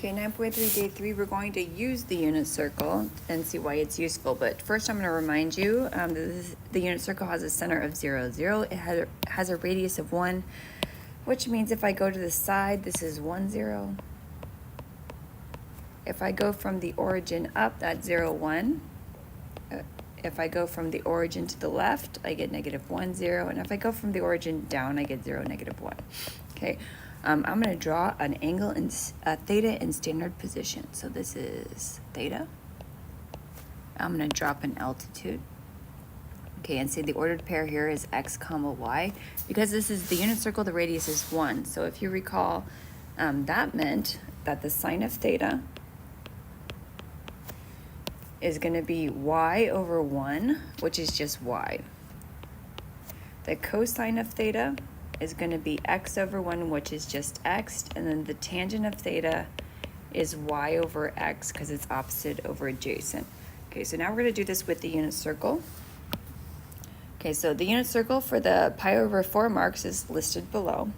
Okay, 9.3 day 3, we're going to use the unit circle and see why it's useful. But first I'm going to remind you that the unit circle has a center of 0, 0. It has a radius of 1, which means if I go to the side, this is 1, 0. If I go from the origin up, that's 0, 1. If I go from the origin to the left, I get negative 1, 0. And if I go from the origin down, I get 0, negative 1. Okay. I'm going to draw an angle in theta in standard position. So this is theta. I'm going to drop an altitude. Okay, and say the ordered pair here is x comma y. Because this is the unit circle, the radius is 1. So if you recall, that meant that the sine of theta is going to be y over 1, which is just y. The cosine of theta is going to be x over 1, which is just x, and then the tangent of theta is y over x because it's opposite over adjacent. Okay, so now we're going to do this with the unit circle. Okay, so the unit circle for the pi over 4 marks is listed below.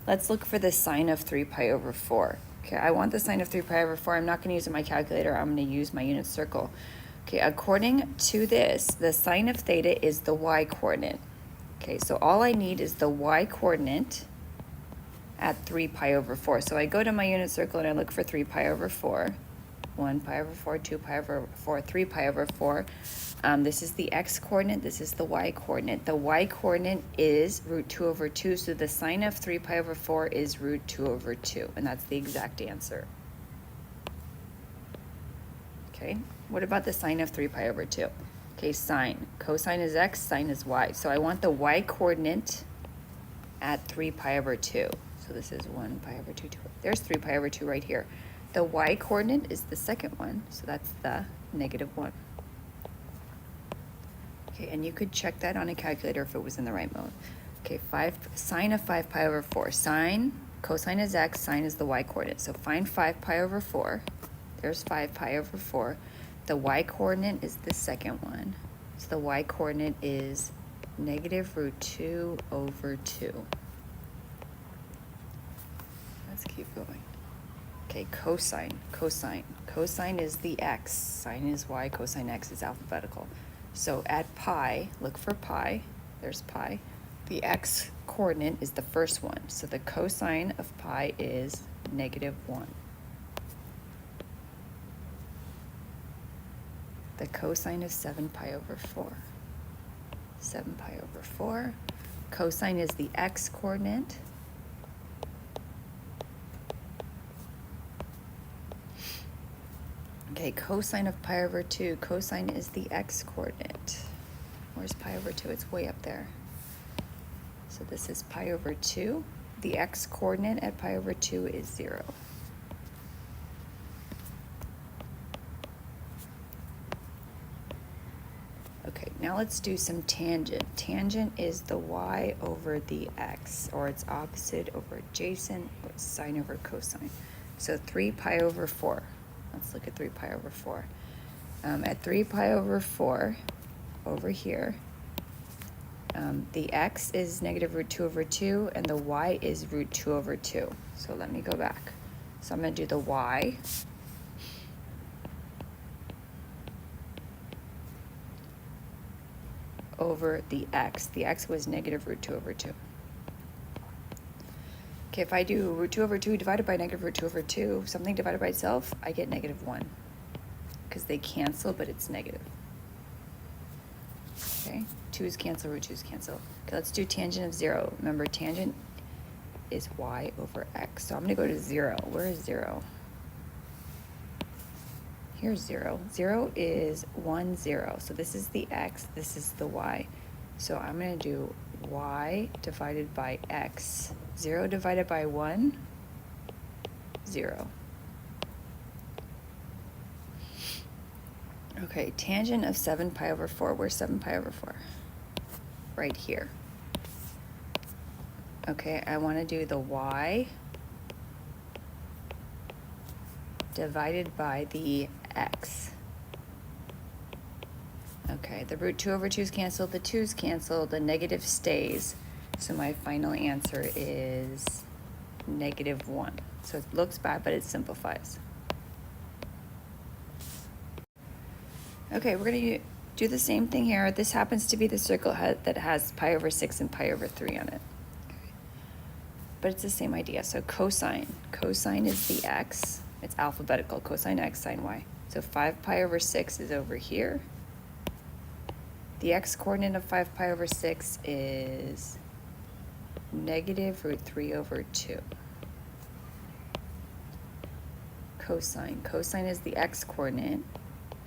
Let's look for the sine of 3 pi over 4. Okay, I want the sine of 3 pi over 4. I'm not going to use my calculator. I'm going to use my unit circle. Okay, according to this, the sine of theta is the y coordinate. Okay, so all I need is the y coordinate at 3 pi over 4. So I go to my unit circle and I look for 3 pi over 4. 1 pi over 4, 2 pi over 4, 3 pi over 4. This is the x coordinate, this is the y coordinate. The y coordinate is root 2 over 2, so the sine of 3 pi over 4 is root 2 over 2, and that's the exact answer. Okay, what about the sine of 3 pi over 2? Okay, sine. Cosine is x, sine is y. So I want the y coordinate at 3 pi over 2. So this is 1 pi over 2, 2. There's 3 pi over 2 right here. The y coordinate is the second one, so that's the negative 1. Okay, and you could check that on a calculator if it was in the right mode. Okay, sine of 5 pi over 4. Sine, cosine is x, sine is the y coordinate. So find 5 pi over 4. There's 5 pi over 4. The y coordinate is the second one. So the y coordinate is negative root 2 over 2. Let's keep going. Okay, cosine. Cosine is the x. Sine is y, cosine x is alphabetical. So at pi, look for pi. There's pi. The x coordinate is the first one. So the cosine of pi is negative 1. The cosine of 7 pi over 4. 7 pi over 4. Cosine is the x coordinate. Okay, cosine of pi over 2. Cosine is the x coordinate. Where's pi over 2? It's way up there. So this is pi over 2. The x coordinate at pi over 2 is 0. Okay, now let's do some tangent. Tangent is the y over the x, or its opposite over adjacent, or sine over cosine. So 3 pi over 4. Let's look at 3 pi over 4. At 3 pi over 4, over here, the x is negative root 2 over 2, and the y is root 2 over 2. So let me go back. So I'm going to do the y over the x. The x was negative root 2 over 2. Okay, if I do root 2 over 2 divided by negative root 2 over 2, something divided by itself, I get negative 1. Because they cancel, but it's negative. Okay, 2's cancel, root 2's cancel. Okay, let's do tangent of 0. Remember, tangent is y over x. So I'm going to go to 0. Where is 0? Here's 0. 0 is 1, 0. So this is the x, this is the y. So I'm going to do y divided by x. 0 divided by 1, 0. Okay, tangent of 7 pi over 4. Where's 7 pi over 4? Right here. Okay, I want to do the y divided by the x. Okay, the root 2 over 2 is canceled, the 2's canceled, the negative stays. So my final answer is negative 1. So it looks bad, but it simplifies. Okay, we're going to do the same thing here. This happens to be the circle that has pi over 6 and pi over 3 on it. But it's the same idea. So cosine. Cosine is the x. It's alphabetical. Cosine x, sine y. So 5 pi over 6 is over here. The x-coordinate of 5 pi over 6 is negative root 3 over 2. Cosine. Cosine is the x-coordinate,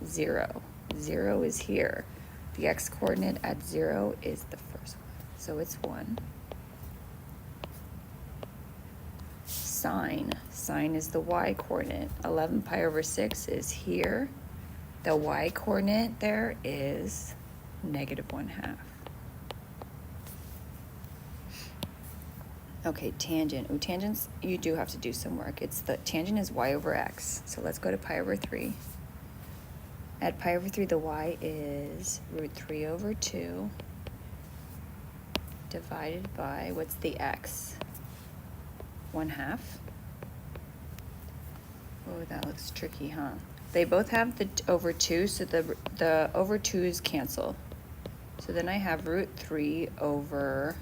0. 0 is here. The x-coordinate at 0 is the first one. So it's 1. Sine. Sine is the y-coordinate. 11 pi over 6 is here. The y-coordinate there is negative 1/2. Okay, tangent. Ooh, tangents, you do have to do some work. It's the tangent is y over x. So let's go to pi over 3. At pi over 3, the y is root 3 over 2 divided by, what's the x? 1/2. Oh, that looks tricky, huh? They both have the over 2, so the over 2's cancel. So then I have root 3 over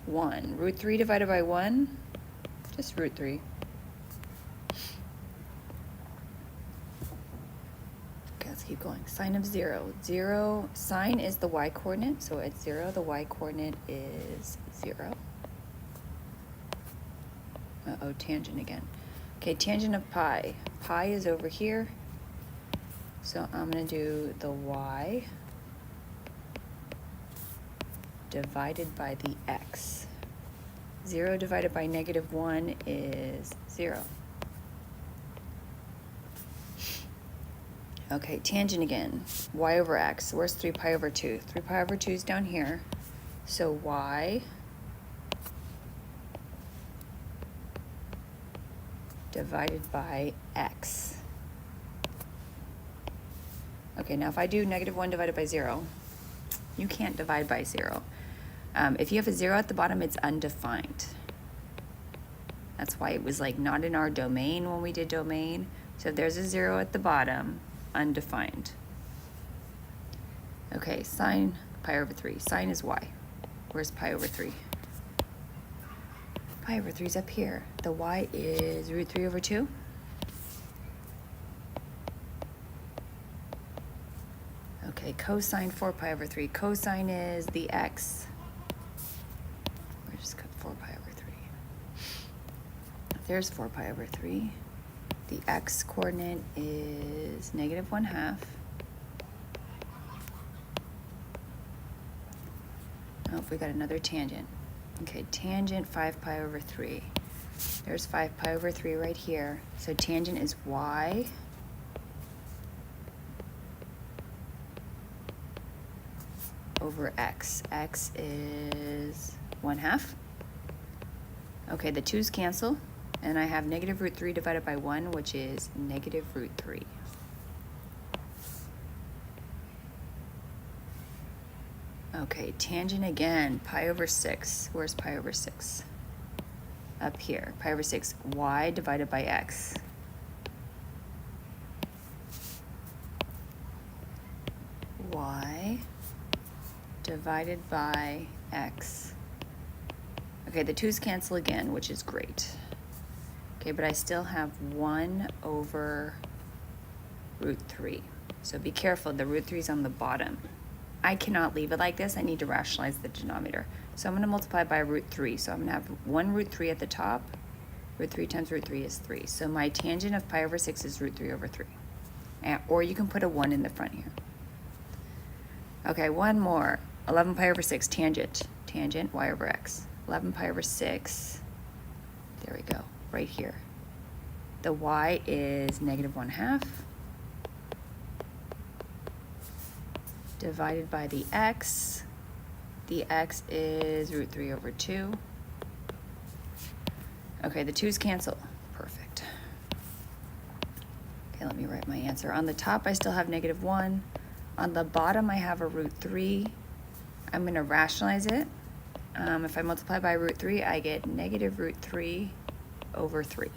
1. Root 3 divided by 1, just root 3. Okay, let's keep going. Sine of 0. 0, sine is the y-coordinate, so at 0, the y-coordinate is 0. Uh-oh, tangent again. Okay, tangent of pi. Pi is over here, so I'm going to do the y divided by the x. 0 divided by negative 1 is 0. Okay, tangent again. Y over x. Where's 3 pi over 2? 3 pi over 2 is down here. So y divided by x. Okay, now if I do negative 1 divided by 0, you can't divide by 0. If you have a 0 at the bottom, it's undefined. That's why it was like not in our domain when we did domain. So if there's a 0 at the bottom, undefined. Okay, sine pi over 3. Sine is y. Where's pi over 3? Pi over 3 is up here. The y is root 3 over 2. Okay, cosine 4 pi over 3. Cosine is the x. We're just cut 4 pi over 3. There's 4 pi over 3. The x coordinate is negative 1/2. Oh, we got another tangent. Okay, tangent 5 pi over 3. There's 5 pi over 3 right here. So tangent is y over x. X is 1/2. Okay, the 2's cancel, and I have negative root 3 divided by 1, which is negative root 3. Okay, tangent again, pi over 6. Where's pi over 6? Up here, pi over 6, y divided by x. Y divided by x. Okay, the 2's cancel again, which is great. Okay, but I still have 1 over root 3. So be careful, the root 3 is on the bottom. I cannot leave it like this. I need to rationalize the denominator. So I'm going to multiply by root 3. So I'm going to have 1 root 3 at the top. Root 3 times root 3 is 3. So my tangent of pi over 6 is root 3 over 3. Or you can put a 1 in the front here. Okay, one more. 11 pi over 6, tangent. Tangent, y over x. 11 pi over 6. There we go, right here. The y is negative 1/2. Divided by the x. The x is root 3 over 2. Okay, the 2's cancel. Perfect. Okay, let me write my answer. On the top, I still have negative 1. On the bottom, I have a root 3. I'm going to rationalize it. If I multiply by root 3, I get negative root 3 over 3.